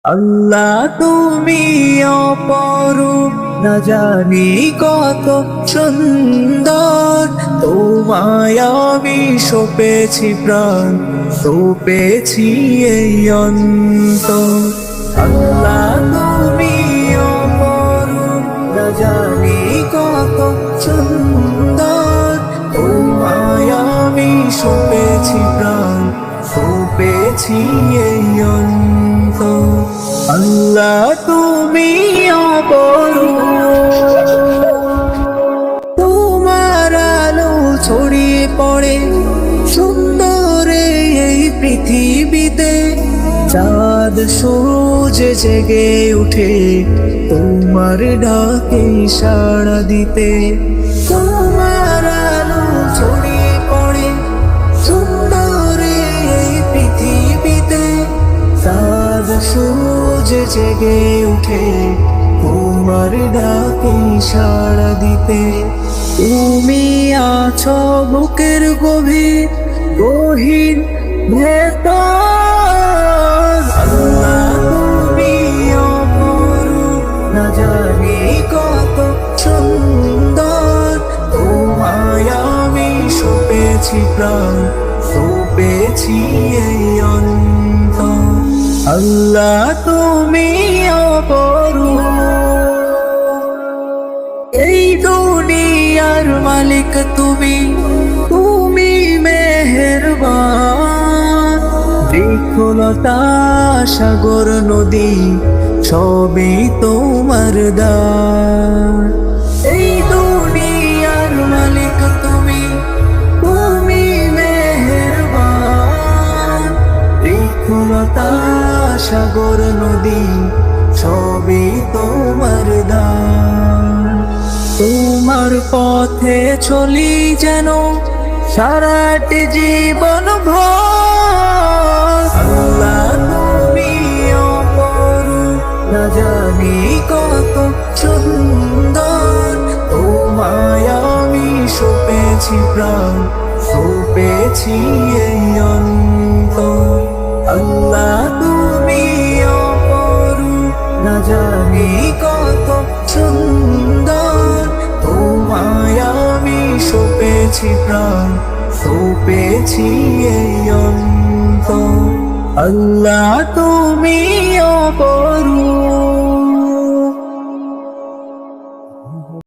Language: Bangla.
আল্লাহ তুমি অপরূপ, না জানি কত সুন্দর। তোমায় আমি সপেছি প্রাণ, সপেছি এই অন্তর। আল্লাহ তুমি অপরূপ, না জানি কত সুন্দর। তোমায় আমি সপেছি প্রাণ, সপেছি এই অন্তর। আল্লাহ তুমি অপরূপ, তোমার আলো ছড়িয়ে পড়ে সুন্দরে এই পৃথিবীতে। চাঁদ সূর্য জেগে উঠে তোমার ডাকে সাড়া দিতে। তোমার আলো ছড়িয়ে পড়ে সুন্দরে এই পৃথিবীতে। চাঁদ সূর্য জেগে উঠে তোমার ডাকে সাড়া দিতে। তুমি আছো বুকের গহীন ভেতর। আল্লাহ তুমি অপরূপ, না জানি কত সুন্দর। তোমায় আমি সপেছি প্রাণ, সপেছি এই অন্তর। আল্লাহ তুমি অপরূপ, এই দুনিয়ার মালিক তুমি, তুমি মেহেরবান। বৃক্ষলতা সাগর নদী সবই তোমার দান। এই দুনিয়ার মালিক তুমি, তুমি মেহেরবান। বৃক্ষলতা সাগর নদী সবই তোমার দান। তোমার পথে চলি যেন সারাটি জীবন ভর। আল্লাহ তুমি অপরূপ, না জানি কত সুন্দর। তোমায় আমি সপেছি প্রাণ, সপেছি এই অন্তর। আল্লাহ তুমি অপরূপ, না জানি কত সুন্দর। তোমায় আমি সপেছি প্রাণ, সপেছি এই অন্তর। আল্লাহ তুমি অপরূপ।